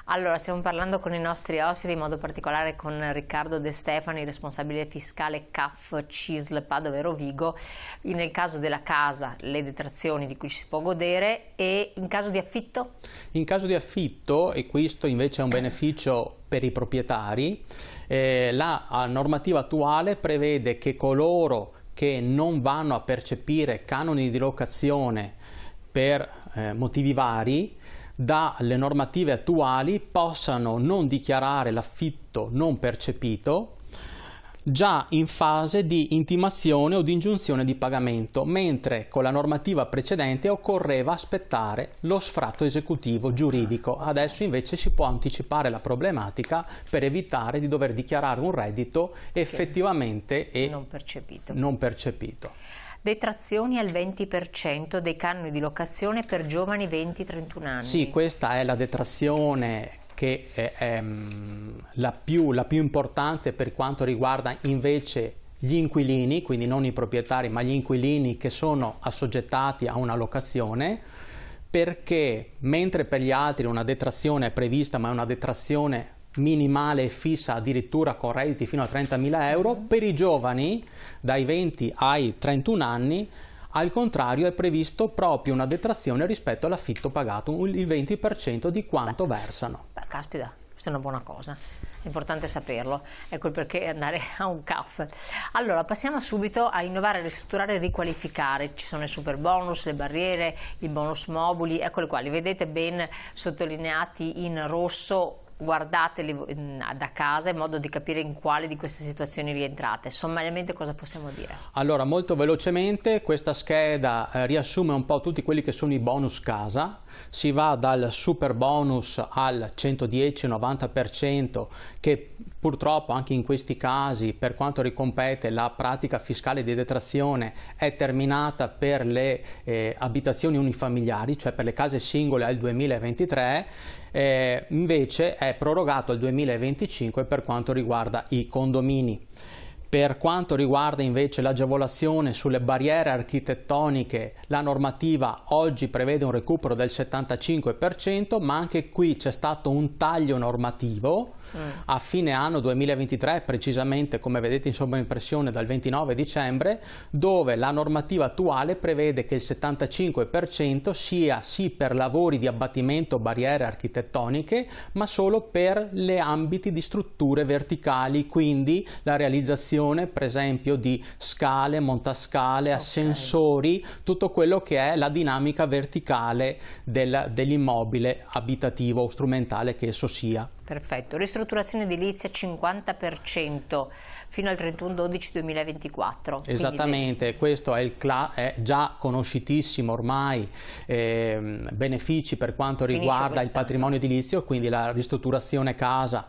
Allora, stiamo parlando con i nostri ospiti, in modo particolare con Riccardo De Stefani, responsabile fiscale CAF CISL Padova e Rovigo. Nel caso della casa, le detrazioni di cui ci si può godere, e in caso di affitto? In caso di affitto, e questo invece è un beneficio per i proprietari, la normativa attuale prevede che coloro che non vanno a percepire canoni di locazione per motivi vari, dalle normative attuali possano non dichiarare l'affitto non percepito già in fase di intimazione o di ingiunzione di pagamento, mentre con la normativa precedente occorreva aspettare lo sfratto esecutivo giuridico. Adesso invece si può anticipare la problematica per evitare di dover dichiarare un reddito effettivamente e non percepito. Detrazioni al 20% dei canoni di locazione per giovani 20-31 anni. Sì, questa è la detrazione che è la più importante per quanto riguarda invece gli inquilini, quindi non i proprietari ma gli inquilini che sono assoggettati a una locazione, perché mentre per gli altri una detrazione è prevista, ma è una detrazione minimale e fissa, addirittura con redditi fino a 30.000 euro, per i giovani dai 20 ai 31 anni al contrario è previsto proprio una detrazione rispetto all'affitto pagato, il 20% di quanto versano. Caspita, questa è una buona cosa, è importante saperlo, ecco il perché andare a un CAF. Allora, passiamo subito a innovare, ristrutturare e riqualificare. Ci sono i super bonus, le barriere, i bonus mobili, eccoli qua, li vedete ben sottolineati in rosso. Guardateli da casa in modo di capire in quale di queste situazioni rientrate. Sommariamente cosa possiamo dire? Allora, molto velocemente questa scheda riassume un po' tutti quelli che sono i bonus casa. Si va dal super bonus al 110-90%, che purtroppo anche in questi casi, per quanto ricompete la pratica fiscale di detrazione, è terminata per le abitazioni unifamiliari, cioè per le case singole al 2023, invece è prorogato al 2025 per quanto riguarda i condomini. Per quanto riguarda invece l'agevolazione sulle barriere architettoniche, la normativa oggi prevede un recupero del 75%, ma anche qui c'è stato un taglio normativo a fine anno 2023, precisamente come vedete in sovraimpressione dal 29 dicembre, dove la normativa attuale prevede che il 75% sia sì per lavori di abbattimento barriere architettoniche, ma solo per le ambiti di strutture verticali, quindi la realizzazione per esempio di scale, montascale, ascensori, tutto quello che è la dinamica verticale dell'immobile abitativo o strumentale che esso sia. Perfetto, ristrutturazione edilizia 50% fino al 31/12/2024. Esattamente, questo è già conosciutissimo ormai, benefici per quanto riguarda il patrimonio edilizio, quindi la ristrutturazione casa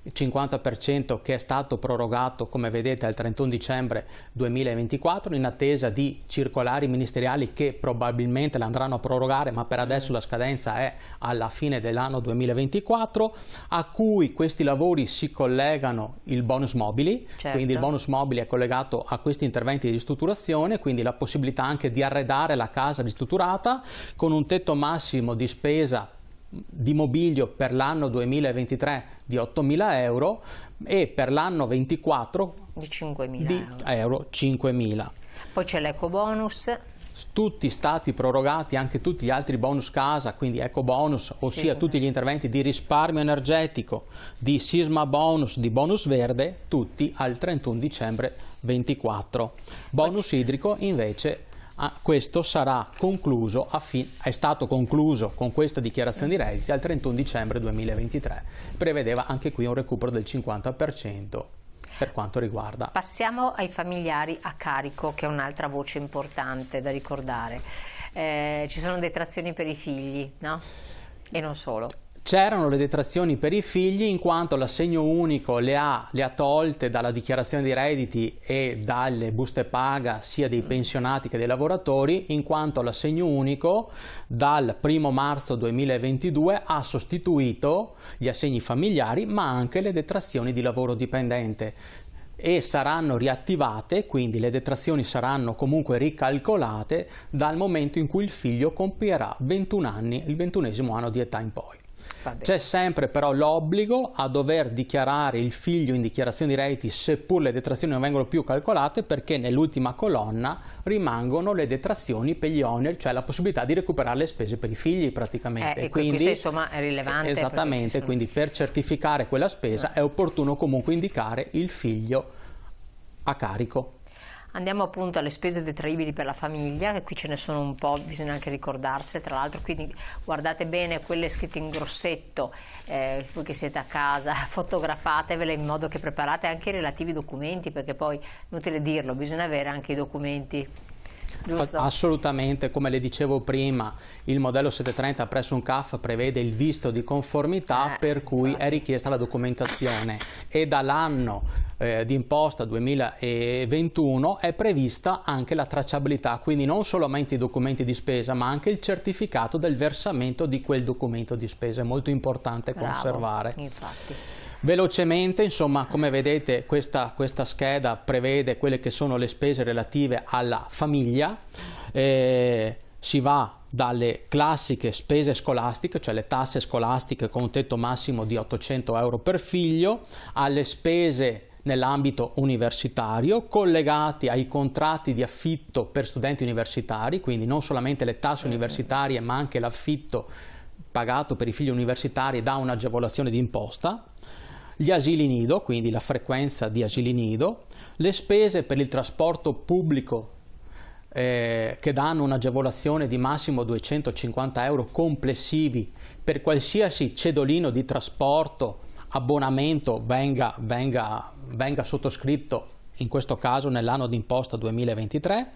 50% che è stato prorogato, come vedete, al 31 dicembre 2024 in attesa di circolari ministeriali che probabilmente l'andranno a prorogare, ma per adesso la scadenza è alla fine dell'anno 2024, a cui questi lavori si collegano il bonus mobili, quindi il bonus mobili è collegato a questi interventi di ristrutturazione, quindi la possibilità anche di arredare la casa ristrutturata con un tetto massimo di spesa di mobilio per l'anno 2023 di 8.000 euro e per l'anno 24 di 5.000 euro 5.000. Poi c'è l'eco bonus. Tutti stati prorogati anche tutti gli altri bonus casa, quindi eco bonus, ossia tutti gli interventi di risparmio energetico, di sisma bonus, di bonus verde, tutti al 31 dicembre 24. Bonus idrico invece questo sarà concluso, è stato concluso con questa dichiarazione di redditi al 31 dicembre 2023. Prevedeva anche qui un recupero del 50% per quanto riguarda. Passiamo ai familiari a carico, che è un'altra voce importante da ricordare. Ci sono detrazioni per i figli, no? E non solo. C'erano le detrazioni per i figli in quanto l'assegno unico le ha tolte dalla dichiarazione dei redditi e dalle buste paga sia dei pensionati che dei lavoratori, in quanto l'assegno unico dal 1 marzo 2022 ha sostituito gli assegni familiari ma anche le detrazioni di lavoro dipendente. E saranno riattivate, quindi le detrazioni saranno comunque ricalcolate dal momento in cui il figlio compierà 21 anni, il 21esimo anno di età in poi. C'è sempre però l'obbligo a dover dichiarare il figlio in dichiarazione di redditi, seppur le detrazioni non vengono più calcolate, perché nell'ultima colonna rimangono le detrazioni per gli oneri, cioè la possibilità di recuperare le spese per i figli praticamente. E quindi, questo insomma è rilevante. Esattamente, quindi per certificare quella spesa è opportuno comunque indicare il figlio a carico. Andiamo appunto alle spese detraibili per la famiglia, che qui ce ne sono un po', bisogna anche ricordarsene, tra l'altro, quindi guardate bene quelle scritte in grossetto, voi che siete a casa, fotografatevele in modo che preparate anche i relativi documenti, perché poi, inutile dirlo, bisogna avere anche i documenti. Giusto? Assolutamente, come le dicevo prima, il modello 730 presso un CAF prevede il visto di conformità, per cui infatti è richiesta la documentazione e dall'anno di imposta 2021 è prevista anche la tracciabilità, quindi non solamente i documenti di spesa ma anche il certificato del versamento di quel documento di spesa, è molto importante conservare. Infatti. Velocemente, insomma, come vedete questa scheda prevede quelle che sono le spese relative alla famiglia, si va dalle classiche spese scolastiche, cioè le tasse scolastiche con un tetto massimo di 800 euro per figlio, alle spese nell'ambito universitario, collegati ai contratti di affitto per studenti universitari, quindi non solamente le tasse universitarie ma anche l'affitto pagato per i figli universitari dà un'agevolazione di imposta, gli asili nido, quindi la frequenza di asili nido, le spese per il trasporto pubblico che danno un'agevolazione di massimo 250 euro complessivi per qualsiasi cedolino di trasporto, abbonamento venga sottoscritto, in questo caso nell'anno d'imposta 2023,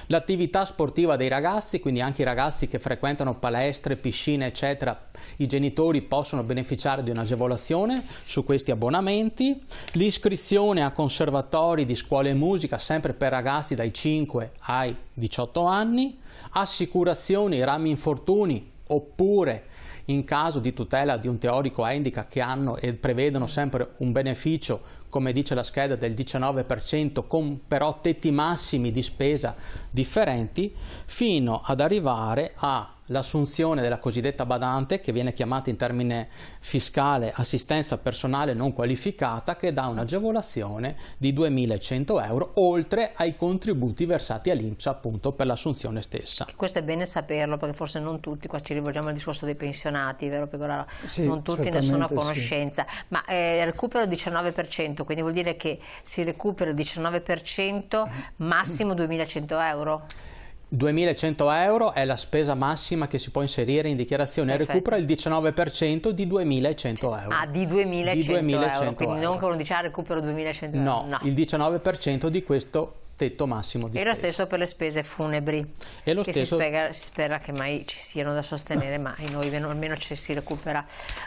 l'attività sportiva dei ragazzi, quindi anche i ragazzi che frequentano palestre, piscine, eccetera, i genitori possono beneficiare di un'agevolazione su questi abbonamenti, l'iscrizione a conservatori di scuole e musica, sempre per ragazzi dai 5 ai 18 anni, assicurazioni, rami infortuni, oppure in caso di tutela di un teorico handicap che hanno e prevedono sempre un beneficio, come dice la scheda, del 19%, con però tetti massimi di spesa differenti, fino ad arrivare all'assunzione della cosiddetta badante, che viene chiamata in termine fiscale assistenza personale non qualificata, che dà un'agevolazione di 2.100 euro, oltre ai contributi versati all'INPS appunto per l'assunzione stessa. Questo è bene saperlo, perché forse non tutti, qua ci rivolgiamo al discorso dei pensionati, vero Pegoraro? Sì, non tutti ne sono a conoscenza, sì. Ma recupero il 19%, quindi vuol dire che si recupera il 19%, massimo 2.100 euro? 2.100 euro è la spesa massima che si può inserire in dichiarazione. Perfetto. Recupera il 19% di 2.100 euro. Ah, di 2.100 euro, quindi non che uno dice recupero 2.100 euro. No, il 19% di questo tetto massimo di spesa. E lo stesso per le spese funebri, e lo stesso... si spera che mai ci siano da sostenere, ma in noi almeno ci si recupera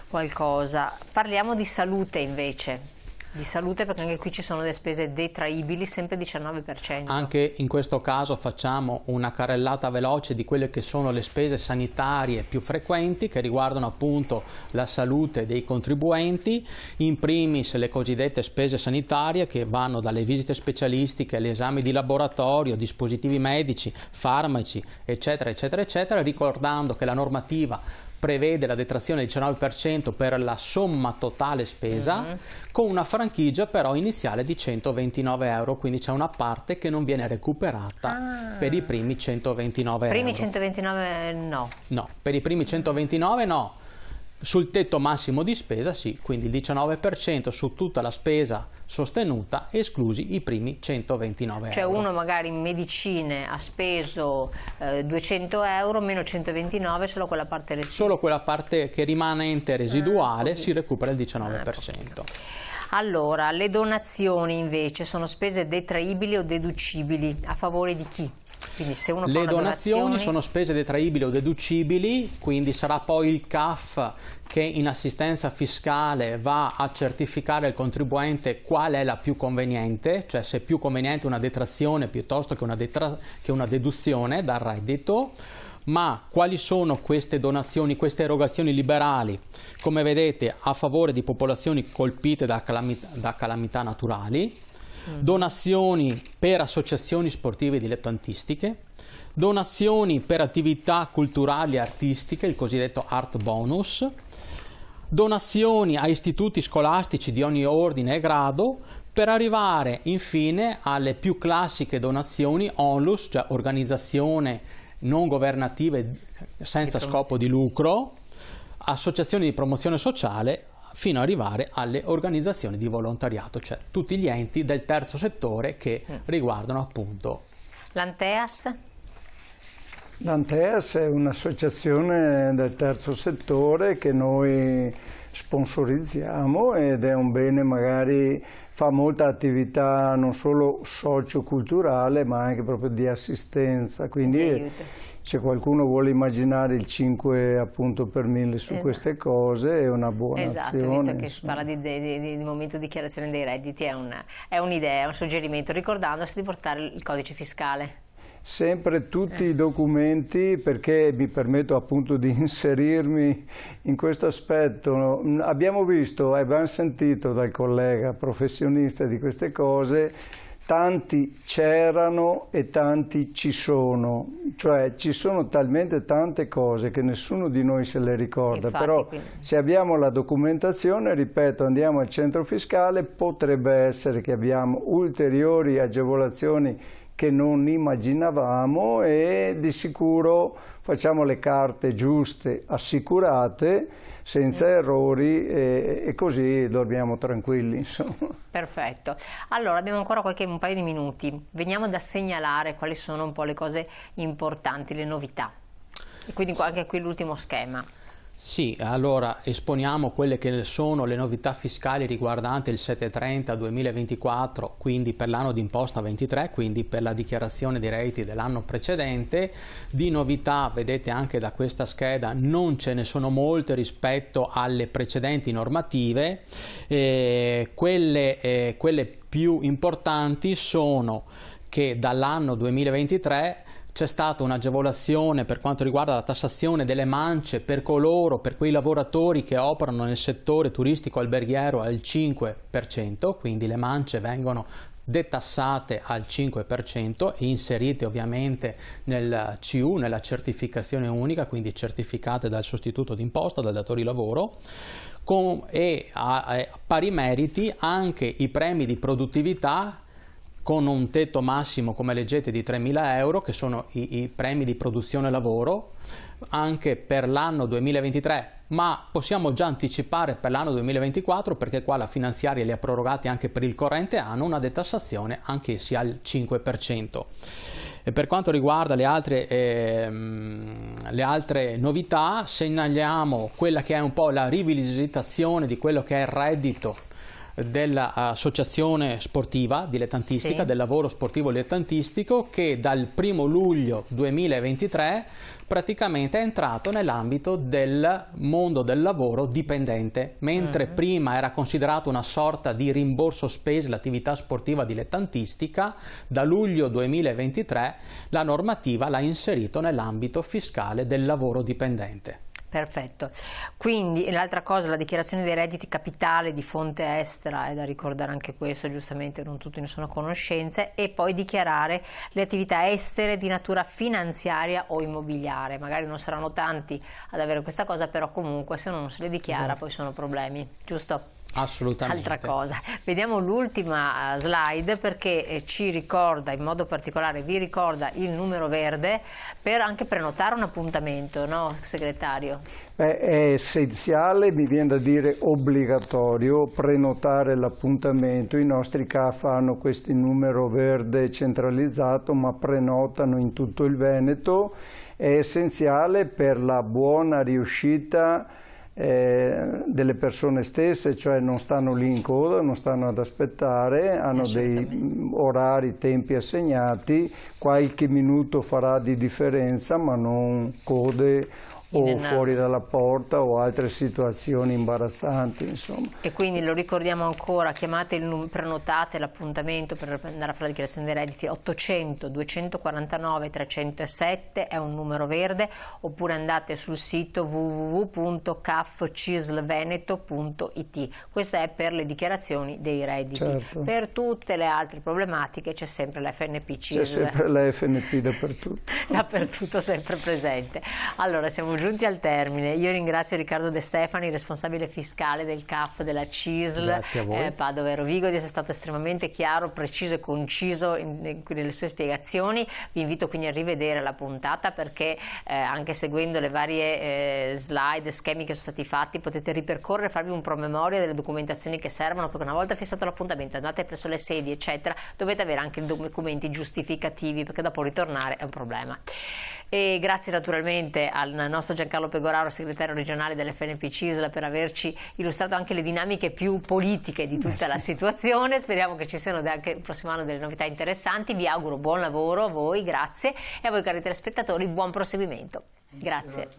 qualcosa. Parliamo di salute invece. Di salute, perché anche qui ci sono delle spese detraibili, sempre 19%. Anche in questo caso facciamo una carrellata veloce di quelle che sono le spese sanitarie più frequenti, che riguardano appunto la salute dei contribuenti, in primis le cosiddette spese sanitarie, che vanno dalle visite specialistiche agli esami di laboratorio, dispositivi medici, farmaci, eccetera, eccetera, eccetera, ricordando che la normativa prevede la detrazione del 19% per la somma totale spesa, con una franchigia però iniziale di 129 euro, quindi c'è una parte che non viene recuperata per i primi 129 euro. Primi 129 no? No, per i primi 129 no. Sul tetto massimo di spesa sì, quindi il 19% su tutta la spesa sostenuta, esclusi i primi 129 cioè euro. Cioè uno magari in medicine ha speso 200 euro, meno 129, solo quella parte residuale. Solo quella parte che rimanente residuale si recupera il 19%. Allora, le donazioni invece sono spese detraibili o deducibili? A favore di chi? Quindi se uno le donazioni sono spese detraibili o deducibili, quindi sarà poi il CAF che in assistenza fiscale va a certificare al contribuente qual è la più conveniente, cioè se è più conveniente una detrazione piuttosto che una deduzione dal reddito. Ma quali sono queste donazioni, queste erogazioni liberali? Come vedete, a favore di popolazioni colpite da calamità naturali, donazioni per associazioni sportive dilettantistiche, donazioni per attività culturali e artistiche, il cosiddetto art bonus, donazioni a istituti scolastici di ogni ordine e grado, per arrivare infine alle più classiche donazioni ONLUS, cioè organizzazione non governative senza scopo di lucro, associazioni di promozione sociale, fino ad arrivare alle organizzazioni di volontariato, cioè tutti gli enti del terzo settore che riguardano appunto. L'Anteas? L'Anteas è un'associazione del terzo settore che noi sponsorizziamo ed è un bene, magari fa molta attività non solo socio-culturale ma anche proprio di assistenza, quindi se qualcuno vuole immaginare il 5 appunto per 1000 su queste cose è una buona azione. Visto che si parla di momento di dichiarazione dei redditi, è un'idea, è un suggerimento, ricordandosi di portare il codice fiscale. Sempre tutti i documenti, perché mi permetto appunto di inserirmi in questo aspetto. Abbiamo visto e abbiamo sentito dal collega professionista di queste cose, tanti c'erano e tanti ci sono, cioè ci sono talmente tante cose che nessuno di noi se le ricorda. Infatti, però se abbiamo la documentazione, ripeto, andiamo al centro fiscale, potrebbe essere che abbiamo ulteriori agevolazioni che non immaginavamo e di sicuro facciamo le carte giuste, assicurate, senza errori e così dormiamo tranquilli, insomma. Perfetto. Allora abbiamo ancora un paio di minuti, veniamo da segnalare quali sono un po' le cose importanti, le novità. E quindi anche qui l'ultimo schema. Sì, allora esponiamo quelle che sono le novità fiscali riguardanti il 730-2024, quindi per l'anno d'imposta 23, quindi per la dichiarazione dei redditi dell'anno precedente. Di novità, vedete anche da questa scheda, non ce ne sono molte rispetto alle precedenti normative. Quelle più importanti sono che dall'anno 2023 c'è stata un'agevolazione per quanto riguarda la tassazione delle mance per quei lavoratori che operano nel settore turistico alberghiero al 5%, quindi le mance vengono detassate al 5% e inserite ovviamente nel CU, nella certificazione unica, quindi certificate dal sostituto d'imposta, dal datore di lavoro. E a pari meriti anche i premi di produttività con un tetto massimo, come leggete, di 3.000 euro, che sono i premi di produzione lavoro, anche per l'anno 2023, ma possiamo già anticipare per l'anno 2024, perché qua la finanziaria li ha prorogati anche per il corrente anno, una detassazione anch'essi al 5%. E per quanto riguarda le altre novità, segnaliamo quella che è un po' la rivisitazione di quello che è il reddito dell'associazione sportiva dilettantistica, sì, del lavoro sportivo dilettantistico, che dal 1° luglio 2023 praticamente è entrato nell'ambito del mondo del lavoro dipendente, mentre prima era considerato una sorta di rimborso spese l'attività sportiva dilettantistica. Da luglio 2023 la normativa l'ha inserito nell'ambito fiscale del lavoro dipendente. Perfetto. Quindi l'altra cosa, la dichiarazione dei redditi capitale di fonte estera, è da ricordare anche questo, giustamente non tutti ne sono a conoscenza, e poi dichiarare le attività estere di natura finanziaria o immobiliare. Magari non saranno tanti ad avere questa cosa, però comunque se non se le dichiara poi sono problemi, giusto? Assolutamente. Altra cosa. Vediamo l'ultima slide, perché ci ricorda, in modo particolare vi ricorda il numero verde per anche prenotare un appuntamento, no, segretario? È essenziale, mi viene da dire obbligatorio, prenotare l'appuntamento. I nostri CAF hanno questo numero verde centralizzato, ma prenotano in tutto il Veneto. È essenziale per la buona riuscita delle persone stesse, cioè non stanno lì in coda, non stanno ad aspettare, hanno dei orari, tempi assegnati, qualche minuto farà di differenza, ma non code o fuori dalla porta o altre situazioni imbarazzanti, insomma. E quindi lo ricordiamo ancora, chiamate prenotate l'appuntamento per andare a fare la dichiarazione dei redditi, 800 249 307 è un numero verde, oppure andate sul sito www.cafcislveneto.it. Questo è per le dichiarazioni dei redditi. Certo. Per tutte le altre problematiche c'è sempre la FNP CISL. C'è sempre la FNP dappertutto. Dappertutto sempre presente. Allora siamo giunti giunti al termine. Io ringrazio Riccardo De Stefani, responsabile fiscale del CAF della CISL Grazie a voi. Padova e Rovigo, di essere stato estremamente chiaro, preciso e conciso nelle sue spiegazioni. Vi invito quindi a rivedere la puntata, perché anche seguendo le varie slide, schemi che sono stati fatti, potete ripercorrere, farvi un promemoria delle documentazioni che servono, perché una volta fissato l'appuntamento, andate presso le sedi eccetera, dovete avere anche i documenti giustificativi, perché dopo ritornare è un problema. E grazie naturalmente al nostro Giancarlo Pegoraro, segretario regionale dell'FNP CISL, per averci illustrato anche le dinamiche più politiche di tutta la situazione. Speriamo che ci siano anche il prossimo anno delle novità interessanti. Vi auguro buon lavoro a voi, grazie, e a voi cari telespettatori buon proseguimento. Grazie.